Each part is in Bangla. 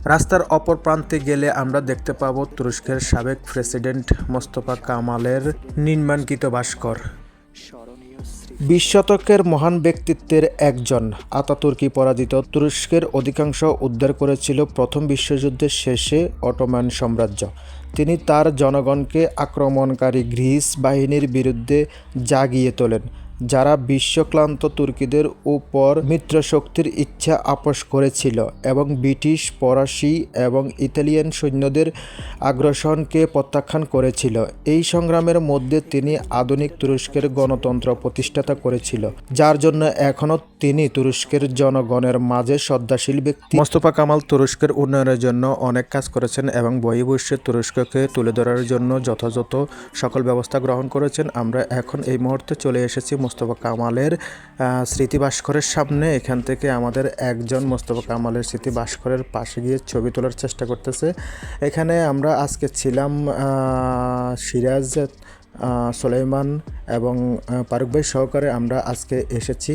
রাস্তার অপর প্রান্তে গেলে আমরা দেখতে পাব তুরস্কের সাবেক প্রেসিডেন্ট মোস্তফা কামালের নির্মাণকৃত ভাস্কর। 20 শতকের মহান ব্যক্তিত্বের একজন, আতাতুর্কি পরাজিত তুরস্কের অধিকাংশ উদ্ধার করেছিল প্রথম বিশ্বযুদ্ধের শেষে অটোমান সাম্রাজ্য। তিনি তার জনগণকে আক্রমণকারী গ্রিস বাহিনীর বিরুদ্ধে জাগিয়ে তোলেন, যারা বিশ্বক্লান্ত তুর্কিদের উপর মিত্রশক্তির ইচ্ছা আপোষ করেছিল এবং ব্রিটিশ, ফরাসি এবং ইতালিয়ান সৈন্যদের আগ্রাসনকে প্রত্যাখ্যান করেছিল। এই সংগ্রামের মধ্যে তিনি আধুনিক তুরস্কের গণতন্ত্র প্রতিষ্ঠাতা করেছিল, যার জন্য এখনও তিনি তুরস্কের জনগণের মাঝে শ্রদ্ধাশীল ব্যক্তি। মোস্তফা কামাল তুরস্কের উন্নয়নের জন্য অনেক কাজ করেছেন এবং বহির্বিশ্বে তুরস্ককে তুলে ধরার জন্য যথাযথ সকল ব্যবস্থা গ্রহণ করেছেন। আমরা এখন এই মুহূর্তে চলে এসেছি মোস্তফা কামালের স্মৃতি ভাস্করের সামনে। এখান থেকে আমাদের একজন মোস্তফা কামালের স্মৃতি ভাস্করের পাশে গিয়ে ছবি তোলার চেষ্টা করতেছে। এখানে আমরা আজকে ছিলাম সিরাজ, সুলাইমান এবং ফারুক ভাই সহকারে আমরা আজকে এসেছি।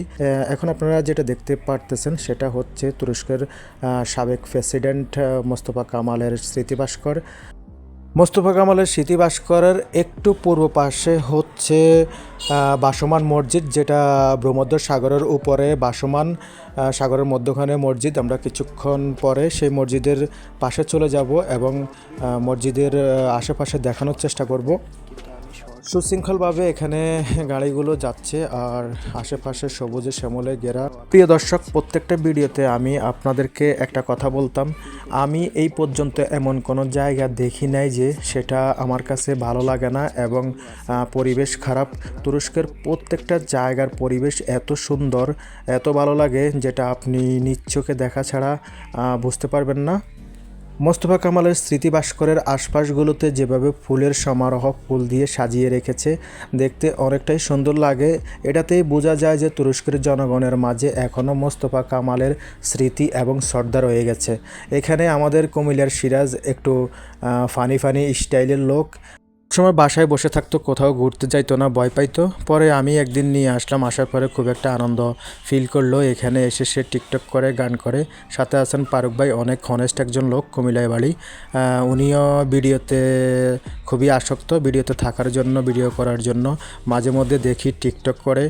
এখন আপনারা যেটা দেখতে পারতেছেন সেটা হচ্ছে তুরস্কের সাবেক প্রেসিডেন্ট মোস্তফা কামালের স্মৃতি ভাস্কর। মোস্তফা কামালের স্মৃতি ভাস্করের একটু পূর্ব পাশে হচ্ছে ভাসমান মসজিদ, যেটা ভূমধ্য সাগরের উপরে ভাসমান, সাগরের মধ্যখানে মসজিদ। আমরা কিছুক্ষণ পরে সেই মসজিদের পাশে চলে যাব এবং মসজিদের আশেপাশে দেখানোর চেষ্টা করব। সুশৃঙ্খলভাবে এখানে গাড়িগুলো যাচ্ছে আর আশেপাশে সবুজে শ্যামলে ঘেরা। প্রিয় দর্শক, প্রত্যেকটা ভিডিওতে আমি আপনাদেরকে একটা কথা বলতাম, আমি এই পর্যন্ত এমন কোনো জায়গা দেখি নাই যে সেটা আমার কাছে ভালো লাগে না এবং পরিবেশ খারাপ। তুরস্কের প্রত্যেকটা জায়গার পরিবেশ এত সুন্দর, এত ভালো লাগে, যেটা আপনি নিজ চোখে দেখা ছাড়া বুঝতে পারবেন না। মোস্তফা কামালের স্মৃতি ভাস্করের আশপাশগুলোতে যেভাবে ফুলের সমারোহ ফুল দিয়ে সাজিয়ে রেখেছে, দেখতে অনেকটাই সুন্দর লাগে। এটাতেই বোঝা যায় যে তুরস্কের জনগণের মাঝে এখনও মোস্তফা কামালের স্মৃতি এবং শ্রদ্ধা রয়ে গেছে। এখানে আমাদের কুমিল্লার সিরাজ একটু ফানি স্টাইলের লোক, সময় বাসায় বসে থাকতো, কোথাও ঘুরতে যাইতো না, ভয় পাইতো। পরে আমি একদিন নিয়ে আসলাম, আসার পরে খুব একটা আনন্দ ফিল করলো। এখানে এসে সে টিকটক করে, গান করে। সাথে আছেন ফারুক ভাই, অনেক হনেস্ট একজন লোক, কুমিল্লায় বাড়ি। উনিও ভিডিওতে খুবই আসক্ত, ভিডিওতে থাকার জন্য, ভিডিও করার জন্য। মাঝে মধ্যে দেখি টিকটক করে।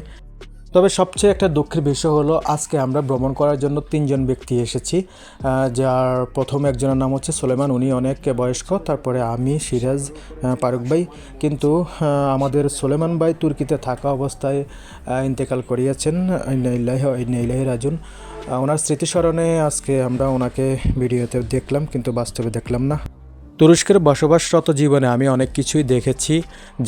তবে সবচেয়ে একটা দুঃখের বিষয় হলো আজকে আমরা ভ্রমণ করার জন্য 3 জন ব্যক্তি এসেছি, যার প্রথম একজনের নাম হচ্ছে সুলাইমান, উনি অনেক বয়স্ক, তারপরে আমি, সিরাজ, ফারুক ভাই। কিন্তু আমাদের সুলাইমান ভাই তুর্কিতে থাকা অবস্থায় ইন্তেকাল করিয়েছেন, ইন্না লিল্লাহি ওয়া ইন্না ইলাইহি রাজিউন। ওনার স্মৃতিস্মরণে আজকে আমরা ওনাকে ভিডিওতে দেখলাম, কিন্তু বাস্তবে দেখলাম না। তুরস্কের বসবাসরত জীবনে আমি অনেক কিছুই দেখেছি।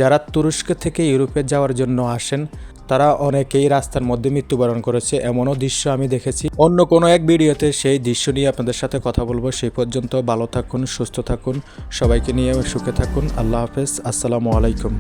যারা তুরস্ক থেকে ইউরোপে যাওয়ার জন্য আসেন, তারা অনেকেই রাস্তার মধ্যে মৃত্যুবরণ করেছে, এমনও দৃশ্য আমি দেখেছি। অন্য কোনো এক ভিডিওতে সেই দৃশ্য নিয়ে আপনাদের সাথে কথা বলবো। সেই পর্যন্ত ভালো থাকুন, সুস্থ থাকুন, সবাইকে নিয়ে সুখে থাকুন। আল্লাহ হাফেজ, আসসালামু আলাইকুম।